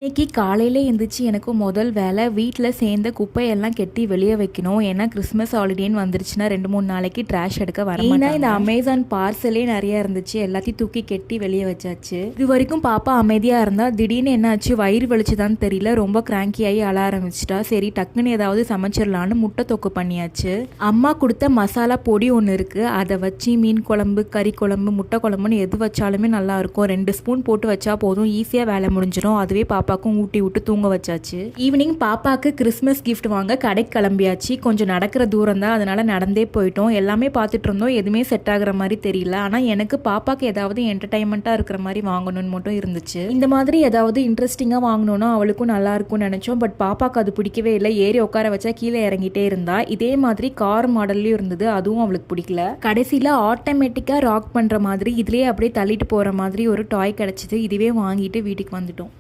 இன்னைக்கு காலையில எந்திரிச்சு எனக்கு முதல் வேலை வீட்டில் சேர்ந்த குப்பையெல்லாம் கெட்டி வெளியே வைக்கணும். ஏன்னா கிறிஸ்மஸ் ஹாலிடேன்னு வந்துருச்சுன்னா 2-3 நாளைக்கு ட்ராஷ் எடுக்க வரமாட்டாங்க. இந்த அமேசான் பார்சலே நிறைய இருந்துச்சு, எல்லாத்தையும் தூக்கி கெட்டி வெளியே வச்சாச்சு. இது வரைக்கும் பாப்பா அமைதியாக இருந்தா, திடீர்னு என்னாச்சு வயிறு வலிச்சுதான்னு தெரியல, ரொம்ப கிராங்கி ஆகி அழ ஆரம்பிச்சிட்டா. சரி டக்குன்னு ஏதாவது சமைச்சிடலான்னு முட்டை தொக்கு பண்ணியாச்சு. அம்மா கொடுத்த மசாலா பொடி ஒன்று இருக்குது, அதை வச்சு மீன் குழம்பு, கறி குழம்பு, முட்டை குழம்புன்னு எது வச்சாலுமே நல்லா இருக்கும். 2 ஸ்பூன் போட்டு வச்சா போதும், ஈஸியாக வேலை முடிஞ்சிடும். அதுவே பாப்பாக்கும் ஊட்டி விட்டு தூங்க வச்சாச்சு. ஈவினிங் பாப்பாக்கு கிறிஸ்மஸ் கிஃப்ட் வாங்க கடைக்கு கிளம்பியாச்சு. கொஞ்சம் நடக்கிற தூரம் தான், அதனால நடந்தே போயிட்டோம். எல்லாமே பார்த்துட்டு இருந்தோம், எதுவுமே செட் ஆகுற மாதிரி தெரியல. ஆனால் எனக்கு பாப்பாக்கு ஏதாவது என்டர்டைன்மெண்ட்டாக இருக்கிற மாதிரி வாங்கணும்னு மட்டும் இருந்துச்சு. இந்த மாதிரி ஏதாவது இன்ட்ரெஸ்டிங்காக வாங்கணும்னா அவளுக்கும் நல்லா இருக்கும்னு நினைச்சோம். பட் பாப்பாக்கு அது பிடிக்கவே இல்லை. ஏறி உட்கார வச்சா கீழே இறங்கிட்டே இருந்தா. இதே மாதிரி கார் மாடல்லையும் இருந்தது, அதுவும் அவளுக்கு பிடிக்கல. கடைசியில் ஆட்டோமேட்டிக்காக ராக் பண்ணுற மாதிரி இதுலேயே அப்படியே தள்ளிட்டு போகிற மாதிரி ஒரு டாய் கிடச்சிது. இதுவே வாங்கிட்டு வீட்டுக்கு வந்துட்டோம்.